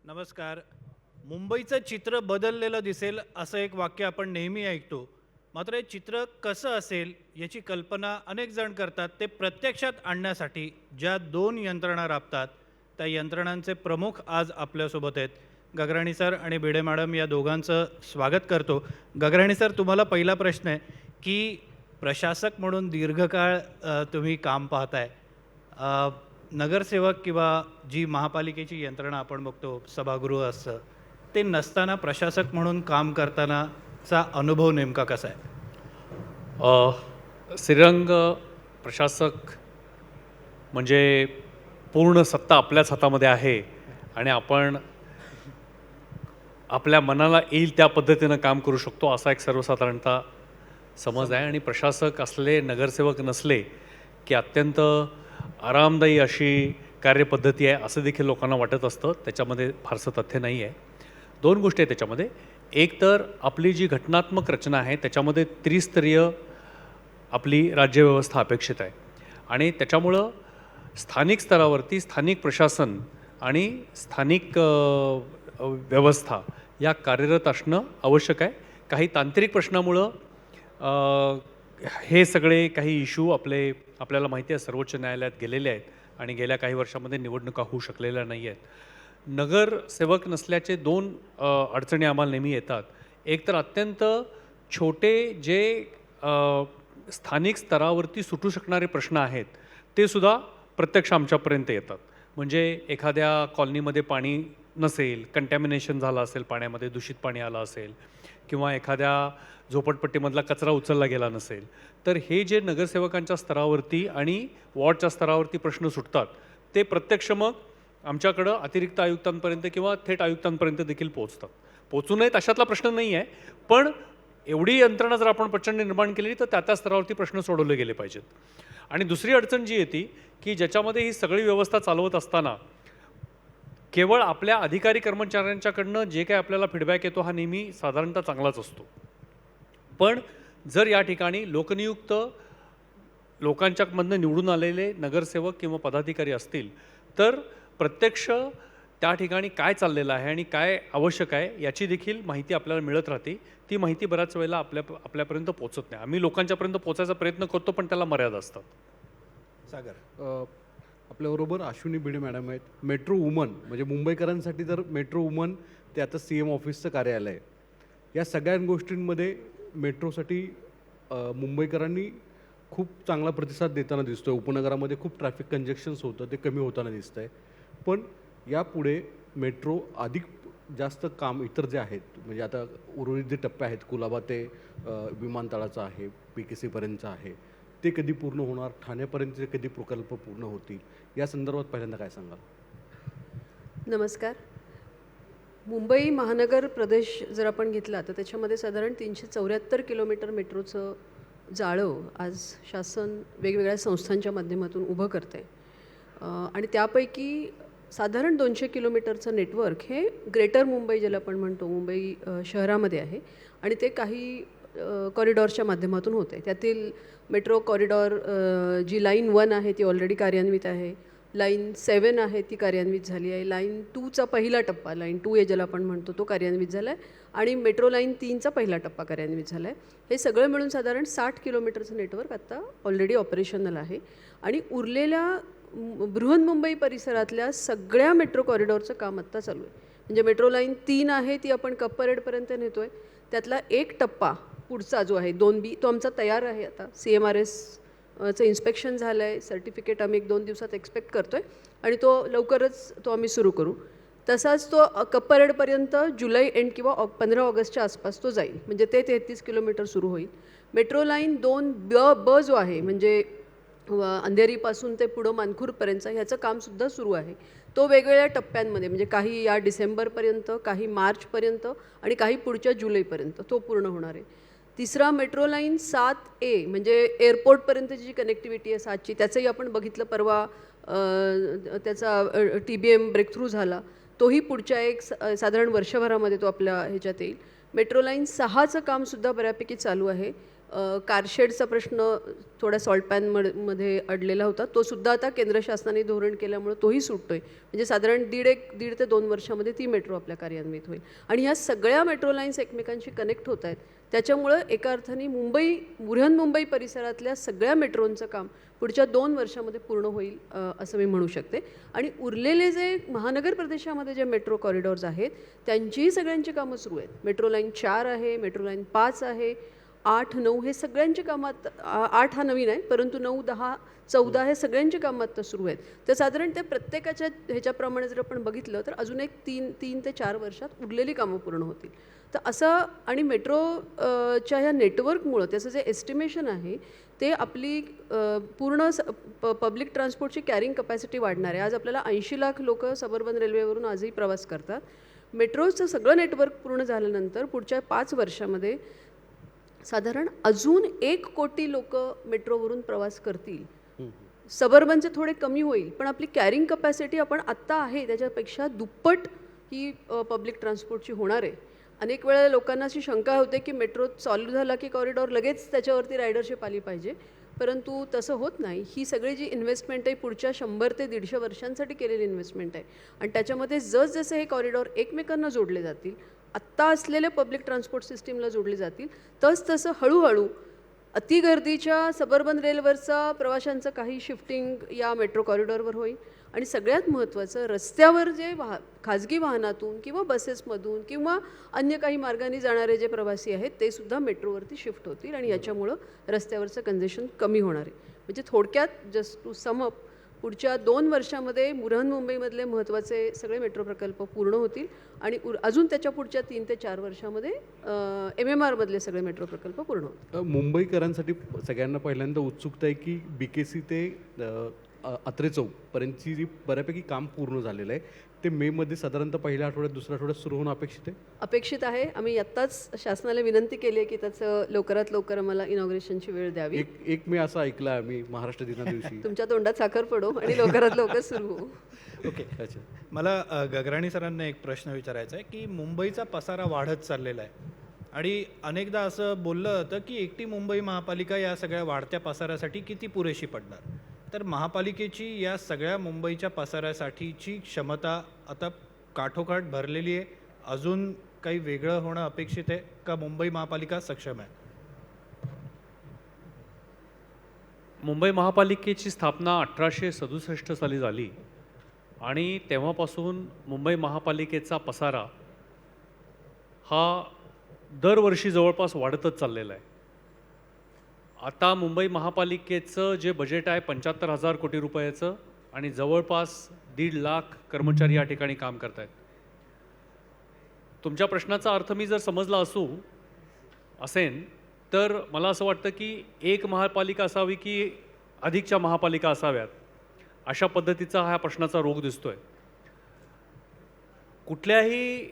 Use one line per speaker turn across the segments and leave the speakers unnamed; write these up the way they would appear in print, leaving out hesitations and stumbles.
नमस्कार. मुंबईचं चित्र बदललेलं दिसेल असं एक वाक्य आपण नेहमी ऐकतो. मात्र हे चित्र कसं असेल याची कल्पना अनेक जण करतात. ते प्रत्यक्षात आणण्यासाठी ज्या दोन यंत्रणा राबतात त्या यंत्रणांचे प्रमुख आज आपल्यासोबत आहेत. गगराणी सर आणि भिडे मॅडम या दोघांचं स्वागत करतो. गगराणी सर, तुम्हाला पहिला प्रश्न आहे की प्रशासक म्हणून दीर्घकाळ तुम्ही काम पाहताय. नगरसेवक किंवा जी महापालिकेची यंत्रणा आपण बघतो, सभागृह असतं, ते नसताना प्रशासक म्हणून काम करतानाचा अनुभव नेमका कसा आहे?
श्रीरंग प्रशासक म्हणजे पूर्ण सत्ता आपल्याच हातामध्ये आहे आणि आपण आपल्या मनाला येईल त्या पद्धतीनं काम करू शकतो असा एक सर्वसाधारणतः समज आहे. आणि प्रशासक असले, नगरसेवक नसले की अत्यंत आरामदायी अशी कार्यपद्धती आहे असं देखील लोकांना वाटत असतं. त्याच्यामध्ये फारसं तथ्य नाही आहे. दोन गोष्टी आहेत त्याच्यामध्ये. एक तर आपली जी घटनात्मक रचना आहे त्याच्यामध्ये त्रिस्तरीय आपली राज्यव्यवस्था अपेक्षित आहे आणि त्याच्यामुळं स्थानिक स्तरावरती स्थानिक प्रशासन आणि स्थानिक व्यवस्था या कार्यरत असणं आवश्यक आहे. काही तांत्रिक प्रश्नामुळं हे सगळे काही इश्यू आपल्याला माहिती आहे सर्वोच्च न्यायालयात गेलेले आहेत आणि गेल्या काही वर्षामध्ये निवडणुका होऊ शकलेल्या नाही आहेत. नगरसेवक नसल्याचे दोन अडचणी आम्हाला नेहमी येतात. एक तर अत्यंत छोटे जे स्थानिक स्तरावरती सुटू शकणारे प्रश्न आहेत ते सुद्धा प्रत्यक्ष आमच्यापर्यंत येतात. म्हणजे एखाद्या कॉलनीमध्ये पाणी नसेल, कंटॅमिनेशन झालं असेल, पाण्यामध्ये दूषित पाणी आलं असेल किंवा एखाद्या झोपडपट्टीमधला कचरा उचलला गेला नसेल, तर हे जे नगरसेवकांच्या स्तरावरती आणि वॉर्डच्या स्तरावरती प्रश्न सुटतात ते प्रत्यक्ष मग आमच्याकडं अतिरिक्त आयुक्तांपर्यंत किंवा थेट आयुक्तांपर्यंत देखील पोहोचतात. पोचू नयेत अशातला प्रश्न नाही आहे, पण एवढी यंत्रणा जर आपण प्रचंड निर्माण केली तर त्या स्तरावरती प्रश्न सोडवले गेले पाहिजेत. आणि दुसरी अडचण जी येते की ज्याच्यामध्ये ही सगळी व्यवस्था चालवत असताना केवळ आपल्या अधिकारी कर्मचाऱ्यांच्याकडनं जे काही आपल्याला फीडबॅक येतो हा नेहमी साधारणतः चांगलाच असतो. पण जर या ठिकाणी लोकनियुक्त लोकांच्यामधनं निवडून आलेले नगरसेवक किंवा पदाधिकारी असतील तर प्रत्यक्ष त्या ठिकाणी काय चाललेलं आहे आणि काय आवश्यक आहे याची देखील माहिती आपल्याला मिळत राहते. ती माहिती बऱ्याच वेळेला आपल्यापर्यंत पोहोचत नाही. आम्ही लोकांच्यापर्यंत पोहोचायचा प्रयत्न करतो पण त्याला मर्यादा असतात.
सागर,
आपल्याबरोबर अश्विनी भिडे मॅडम आहेत. मेट्रो वुमन म्हणजे मुंबईकरांसाठी तर मेट्रो वुमन ते आता CM ऑफिसचं कार्यालय आहे. या सगळ्या गोष्टींमध्ये मेट्रोसाठी मुंबईकरांनी खूप चांगला प्रतिसाद देताना दिसतो आहे. उपनगरामध्ये खूप ट्रॅफिक कंजेक्शन्स होतं ते कमी होताना दिसतं आहे. पण यापुढे मेट्रो अधिक जास्त काम इतर जे आहेत म्हणजे आता उर्वरित जे टप्पे आहेत, कुलाबा ते विमानतळाचं आहे, PKC पर्यंतचं आहे, ते कधी पूर्ण होणार, ठाण्यापर्यंतचे कधी प्रकल्प पूर्ण होतील, या संदर्भात पहिल्यांदा काय सांगाल?
नमस्कार. मुंबई महानगर प्रदेश जर आपण घेतला तर त्याच्यामध्ये साधारण 374 किलोमीटर मेट्रोचं जाळं आज शासन वेगवेगळ्या संस्थांच्या माध्यमातून उभं करते आणि त्यापैकी साधारण 200 किलोमीटरचं नेटवर्क हे ग्रेटर मुंबई ज्याला आपण म्हणतो मुंबई शहरामध्ये आहे आणि ते काही कॉरिडॉरच्या माध्यमातून होते. त्यातील मेट्रो कॉरिडॉर जी लाईन 1 आहे ती ऑलरेडी कार्यान्वित आहे, लाईन 7 आहे ती कार्यान्वित झाली आहे, लाईन 2चा पहिला टप्पा लाईन 2A ज्याला आपण म्हणतो तो कार्यान्वित झाला आहे आणि मेट्रो लाईन 3चा पहिला टप्पा कार्यान्वित झाला आहे. हे सगळं मिळून साधारण 60 किलोमीटरचं नेटवर्क आत्ता ऑलरेडी ऑपरेशनल आहे आणि उरलेल्या बृहन्मुंबई परिसरातल्या सगळ्या मेट्रो कॉरिडॉरचं काम आत्ता चालू आहे. म्हणजे मेट्रो लाईन 3 आहे ती आपण कप परेडपर्यंत नेतो आहे. त्यातला एक टप्पा पुढचा जो आहे 2B तो आमचा तयार आहे. आता CMRSचं इन्स्पेक्शन झालं आहे, सर्टिफिकेट आम्ही 1-2 दिवसात एक्सपेक्ट करतो आहे आणि तो लवकरच तो आम्ही सुरू करू. तसाच तो कप परेडपर्यंत जुलै एंड किंवा 15 ऑगस्टच्या आसपास तो जाईल. म्हणजे ते 33 किलोमीटर सुरू होईल. मेट्रो लाईन 2B जो आहे म्हणजे अंधेरीपासून ते पुढं मानखूरपर्यंत ह्याचं कामसुद्धा सुरू आहे. तो वेगवेगळ्या टप्प्यांमध्ये म्हणजे काही या डिसेंबरपर्यंत, काही मार्चपर्यंत आणि काही पुढच्या जुलैपर्यंत तो पूर्ण होणार आहे. तिसरा मेट्रो लाईन 7A म्हणजे एअरपोर्टपर्यंतची जी कनेक्टिव्हिटी आहे 7ची त्याचंही आपण बघितलं परवा, त्याचा TBM ब्रेकथ्रू झाला. तोही पुढच्या एक साधारण वर्षभरामध्ये तो आपल्या ह्याच्यात येईल. मेट्रो लाईन 6चं कामसुद्धा बऱ्यापैकी चालू आहे. कारशेडचा प्रश्न थोड्या सॉल्ट पॅनमध्ये अडलेला होता, तो सुद्धा आता केंद्र शासनाने धोरण केल्यामुळे तोही सुटतोय. म्हणजे साधारण दीड ते 2 वर्षामध्ये ती मेट्रो आपल्या कार्यान्वित होईल. आणि ह्या सगळ्या मेट्रो लाईन्स एकमेकांशी कनेक्ट होत आहेत. त्याच्यामुळं एका अर्थाने बृहन्मुंबई परिसरातल्या सगळ्या मेट्रोंचं काम पुढच्या 2 वर्षामध्ये पूर्ण होईल असं मी म्हणू शकते. आणि उरलेले जे महानगर प्रदेशामध्ये जे मेट्रो कॉरिडॉर्स आहेत त्यांचीही सगळ्यांची कामं सुरू आहेत. मेट्रो लाईन 4 आहे, मेट्रो लाईन 5 आहे, 8, 9 हे सगळ्यांची कामात, 8 हा नवीन आहे, परंतु 9, 10, 14 हे सगळ्यांची कामं आत्ता सुरू आहेत. तर साधारण त्या प्रत्येकाच्या ह्याच्याप्रमाणे जर आपण बघितलं तर अजून एक 3 ते 4 वर्षात उरलेली कामं पूर्ण होतील. तर असं आणि मेट्रोच्या ह्या नेटवर्कमुळं त्याचं जे एस्टिमेशन आहे ते आपली पूर्ण पब्लिक ट्रान्सपोर्टची कॅरिंग कपॅसिटी वाढणार आहे. आज आपल्याला 80 लाख लोक सबअर्बन रेल्वेवरून आजही प्रवास करतात. मेट्रोचं सगळं नेटवर्क पूर्ण झाल्यानंतर पुढच्या 5 वर्षामध्ये साधारण अजून 1 कोटी लोक मेट्रोवरून प्रवास करतील. सबअर्बनचे थोडे कमी होईल, पण आपली कॅरिंग कपॅसिटी आपण आत्ता आहे त्याच्यापेक्षा दुप्पट ही पब्लिक ट्रान्सपोर्टची होणार आहे. अनेक वेळा लोकांना अशी शंका होते की मेट्रो चालू झाला की कॉरिडॉर लगेच त्याच्यावरती रायडरशिप आली पाहिजे, परंतु तसं होत नाही. ही सगळी जी इन्व्हेस्टमेंट आहे पुढच्या 100 ते 150 वर्षांसाठी केलेली इन्व्हेस्टमेंट आहे. आणि त्याच्यामध्ये जसजसे हे कॉरिडॉर एकमेकांना जोडले जातील, आत्ता असलेल्या पब्लिक ट्रान्सपोर्ट सिस्टीमला जोडले जातील, तसतसं हळूहळू अतिगर्दीच्या सबअर्बन रेलवरचा प्रवाशांचं काही शिफ्टिंग या मेट्रो कॉरिडॉरवर होईल. आणि सगळ्यात महत्त्वाचं, रस्त्यावर जे खाजगी वाहनातून किंवा बसेसमधून किंवा अन्य काही मार्गाने जाणारे जे प्रवासी आहेत ते सुद्धा मेट्रोवरती शिफ्ट होतील आणि याच्यामुळं रस्त्यावरचं कंजेशन कमी होणार आहे. म्हणजे थोडक्यात जस्ट टू सम अप, पुढच्या 2 वर्षामध्ये बृहन्मुंबईमधले महत्त्वाचे सगळे मेट्रो प्रकल्प पूर्ण होतील आणि अजून त्याच्या पुढच्या 3 ते 4 वर्षामध्ये MMR मधले सगळे मेट्रो प्रकल्प पूर्ण होतील.
मुंबईकरांसाठी सगळ्यांना पहिल्यांदा उत्सुकता आहे की BKC ते अत्रे चौकपर्यंतची जी बऱ्यापैकी काम पूर्ण झालेलं आहे ते मेमध्ये साधारणतः पहिल्या आठवड्यात दुसऱ्या आठवड्यात सुरू होणं अपेक्षित आहे. आम्ही आत्ताच शासनाला विनंती केली आहे की त्याचं लवकरात लवकर आम्हाला इनॉग्रेशनची वेळ द्यावी. एक मे असं ऐकलं आम्ही महाराष्ट्र दिना दिवशी. तुमच्या तोंडात साखर पडो आणि लवकरात लवकर सुरू हो.
ओके, अच्छा. मला गगराणी सरांना एक प्रश्न विचारायचा आहे की मुंबईचा पसारा वाढत चाललेला आहे आणि अनेकदा असं बोललं जातं की एकटी मुंबई महापालिका या सगळ्या वाढत्या पसाऱ्यासाठी किती पुरेशी पडणार. तर महापालिकेची या सगळ्या मुंबईच्या पसाऱ्यासाठीची क्षमता आता काठोकाठ भरलेली आहे, अजून काही वेगळं होणं अपेक्षित आहे का मुंबई महापालिका सक्षम आहे?
मुंबई महापालिकेची स्थापना 1867 साली झाली आणि तेव्हापासून मुंबई महापालिकेचा पसारा हा दरवर्षी जवळपास वाढतच चाललेला आहे. आता मुंबई महापालिकेचं जे बजेट आहे 75,000 कोटी रुपयाचं आणि जवळपास 1.5 लाख कर्मचारी या ठिकाणी काम करत आहेत. तुमच्या प्रश्नाचा अर्थ मी जर समजला असेन तर मला असं वाटतं की एक महापालिका असावी की अधिकच्या महापालिका असाव्यात, अशा पद्धतीचा हा प्रश्नाचा रोग दिसतोय. कुठल्याही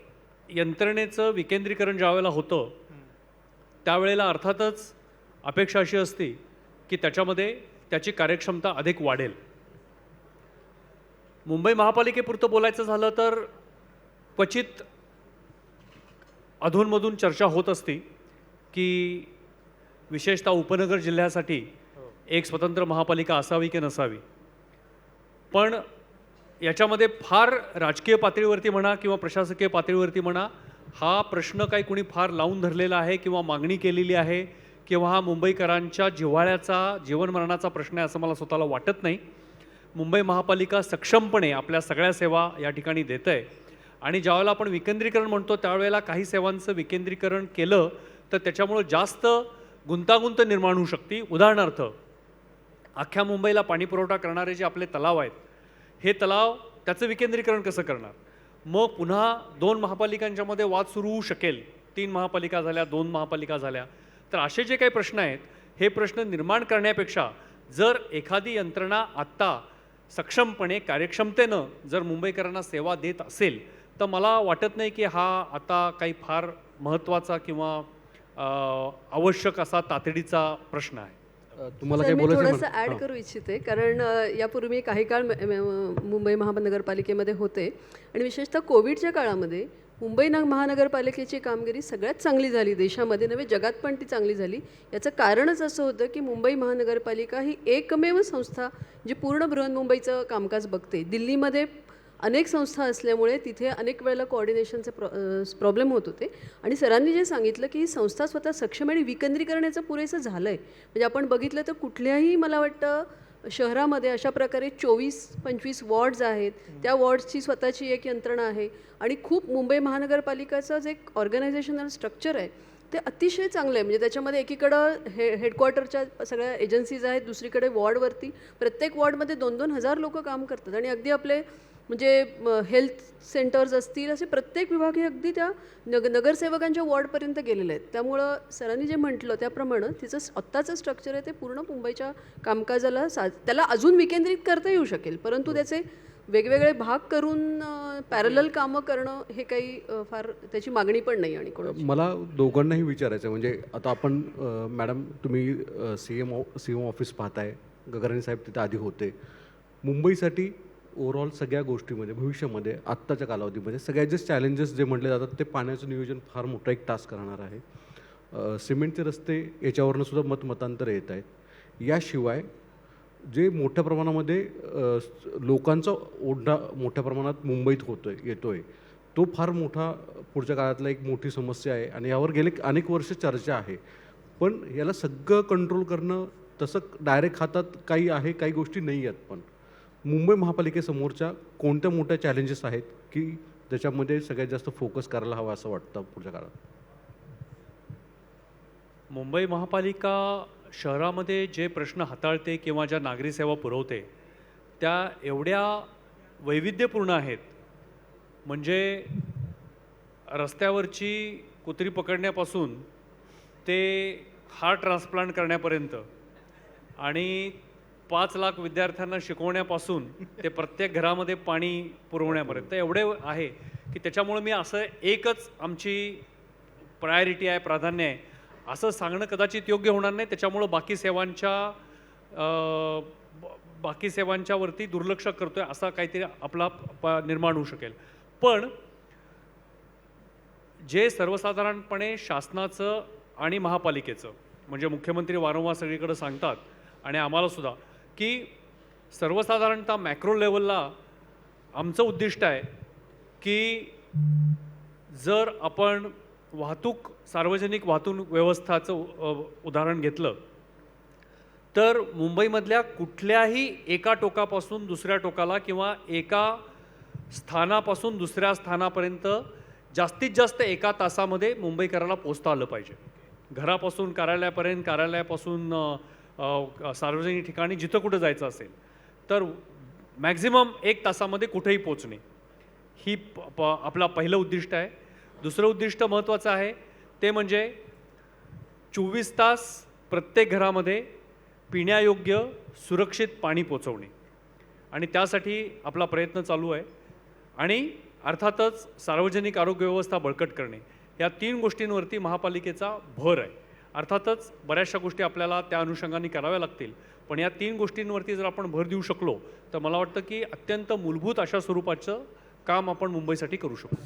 यंत्रणेचं विकेंद्रीकरण ज्यावेळेला होतं त्यावेळेला अर्थातच अपेक्षा अशी असते की त्याच्यामध्ये त्याची कार्यक्षमता अधिक वाढेल. मुंबई महापालिकेपुरतं बोलायचं झालं तर क्वचित अधूनमधून चर्चा होत असते की विशेषतः उपनगर जिल्ह्यासाठी एक स्वतंत्र महापालिका असावी की नसावी. पण याच्यामध्ये फार राजकीय पातळीवरती म्हणा किंवा प्रशासकीय पातळीवरती म्हणा हा प्रश्न काही कुणी फार लावून धरलेला आहे किंवा मागणी केलेली आहे किंवा हा मुंबईकरांच्या जिव्हाळ्याचा जीवनमरणाचा प्रश्न आहे असं मला स्वतःला वाटत नाही. मुंबई महापालिका सक्षमपणे आपल्या सगळ्या सेवा या ठिकाणी देत आहे आणि ज्यावेळेला आपण विकेंद्रीकरण म्हणतो त्यावेळेला काही सेवांचं विकेंद्रीकरण केलं तर त्याच्यामुळं जास्त गुंतागुंत निर्माण होऊ शकते. उदाहरणार्थ अख्ख्या मुंबईला पाणीपुरवठा करणारे जे आपले तलाव आहेत हे तलाव त्याचं विकेंद्रीकरण कसं करणार. मग पुन्हा 2 महापालिकांच्यामध्ये वाद सुरू होऊ शकेल. 3 महापालिका झाल्या, 2 महापालिका झाल्या. तर असे जे काही प्रश्न आहेत हे प्रश्न निर्माण करण्यापेक्षा जर एखादी यंत्रणा आत्ता सक्षमपणे कार्यक्षमतेनं जर मुंबईकरांना सेवा देत असेल तर मला वाटत नाही की हा आता काही फार महत्त्वाचा किंवा आवश्यक असा तातडीचा प्रश्न आहे.
तुम्हाला
सर,
काय
मी
बोलायचं
थोडंसं ॲड करू इच्छिते कारण यापूर्वी मी काही काळ मुंबई महानगरपालिकेमध्ये होते आणि विशेषतः कोविडच्या काळामध्ये मुंबई महानगरपालिकेची कामगिरी सगळ्यात चांगली झाली देशामध्ये नव्हे जगात पण ती चांगली झाली. याचं कारणच असं होतं की मुंबई महानगरपालिका ही एकमेव संस्था जी पूर्ण बृहन्मुंबईचं कामकाज बघते. दिल्लीमध्ये अनेक संस्था असल्यामुळे तिथे अनेक वेळेला कोऑर्डिनेशनचे प्रॉब्लेम होत होते आणि सरांनी जे सांगितलं की ही संस्था स्वतः सक्षम आणि विकेंद्रीकरणाचं पुरेसं झालं आहे. म्हणजे आपण बघितलं तर कुठल्याही मला वाटतं शहरामध्ये अशा प्रकारे 24-25 वॉर्ड्स आहेत. त्या वॉर्ड्सची स्वतःची एक यंत्रणा आहे आणि खूप मुंबई महानगरपालिकेचं जे एक ऑर्गनायझेशनल स्ट्रक्चर आहे ते अतिशय चांगलं आहे. म्हणजे त्याच्यामध्ये एकीकडं हेडक्वार्टरच्या सगळ्या एजन्सीज आहेत, दुसरीकडे वॉर्डवरती प्रत्येक वॉर्डमध्ये 2-2 हजार लोक काम करतात आणि अगदी आपले म्हणजे हेल्थ सेंटर्स असतील असे प्रत्येक विभाग हे अगदी त्या नगरसेवकांच्या वॉर्डपर्यंत गेलेले आहेत. त्यामुळं सरांनी जे म्हटलं त्याप्रमाणे तिचं आत्ताचं स्ट्रक्चर आहे ते पूर्ण मुंबईच्या कामकाजाला त्याला अजून विकेंद्रित करता येऊ शकेल, परंतु त्याचे वेगवेगळे भाग करून पॅरलल कामं करणं हे काही फार त्याची मागणी पण नाही. आणि कोणाची
मला दोघांनाही विचारायचं आहे, म्हणजे आता आपण मॅडम तुम्ही सी एम ऑफिस पाहताय, गगराणी साहेब तिथे आधी होते. मुंबईसाठी ओव्हरऑल सगळ्या गोष्टीमध्ये भविष्यामध्ये आत्ताच्या कालावधीमध्ये सगळ्यात जे चॅलेंजेस जे म्हटले जातात ते पाण्याचं नियोजन फार मोठा एक टास्क राहणार आहे. सिमेंटचे रस्ते याच्यावरनं सुद्धा मतांतर येत आहेत. याशिवाय जे मोठ्या प्रमाणामध्ये लोकांचा ओढा मोठ्या प्रमाणात मुंबईत येतो आहे तो फार मोठा पुढच्या काळातला एक मोठी समस्या आहे आणि यावर गेले अनेक वर्ष चर्चा आहे. पण याला सगळं कंट्रोल करणं तसं डायरेक्ट हातात काही आहे, काही गोष्टी नाही आहेत. पण मुंबई महापालिकेसमोरच्या कोणत्या मोठ्या चॅलेंजेस आहेत की त्याच्यामध्ये सगळ्यात जास्त फोकस करायला हवा असं वाटतं पुढच्या काळात?
मुंबई महापालिका शहरामध्ये जे प्रश्न हाताळते किंवा ज्या नागरी सेवा पुरवते त्या एवढ्या वैविध्यपूर्ण आहेत. म्हणजे रस्त्यावरची कुत्री पकडण्यापासून ते हार्ट ट्रान्सप्लांट करण्यापर्यंत आणि 5 लाख विद्यार्थ्यांना शिकवण्यापासून ते प्रत्येक घरामध्ये पाणी पुरवण्यापर्यंत एवढे आहे की त्याच्यामुळे मी असं एकच आमची प्रायोरिटी आहे, प्राधान्य आहे असं सांगणं कदाचित योग्य होणार नाही. त्याच्यामुळं बाकी सेवांच्यावरती दुर्लक्ष करतोय असा काहीतरी आपला निर्माण होऊ शकेल. पण जे सर्वसाधारणपणे शासनाचं आणि महापालिकेचं म्हणजे मुख्यमंत्री वारंवार सगळीकडे सांगतात आणि आम्हाला सुद्धा की सर्वसाधारणतः मॅक्रो लेवलला आमचं उद्दिष्ट आहे की जर आपण सार्वजनिक वाहतूक व्यवस्थाचं उदाहरण घेतलं तर मुंबईमधल्या कुठल्याही एका टोकापासून दुसऱ्या टोकाला किंवा एका स्थानापासून दुसऱ्या स्थानापर्यंत जास्तीत जास्त 1 तासामध्ये मुंबईकराला पोहोचता आलं पाहिजे. घरापासून कार्यालयापर्यंत, कार्यालयापासून सार्वजनिक ठिकाणी जिथं कुठं जायचं असेल तर मॅक्झिमम 1 तासामध्ये कुठेही पोचणे ही आपला पहिलं उद्दिष्ट आहे. दुसरं उद्दिष्ट महत्त्वाचं आहे ते म्हणजे 24 तास प्रत्येक घरामध्ये पिण्यायोग्य सुरक्षित पाणी पोचवणे आणि त्यासाठी आपला प्रयत्न चालू आहे. आणि अर्थातच सार्वजनिक आरोग्य व्यवस्था बळकट करणे या 3 गोष्टींवरती महापालिकेचा भर आहे. अर्थातच बऱ्याचशा गोष्टी आपल्याला त्या अनुषंगाने कराव्या लागतील, पण या 3 गोष्टींवरती जर आपण भर देऊ शकलो तर मला वाटतं की अत्यंत मूलभूत अशा स्वरूपाचं काम आपण मुंबईसाठी करू शकतो.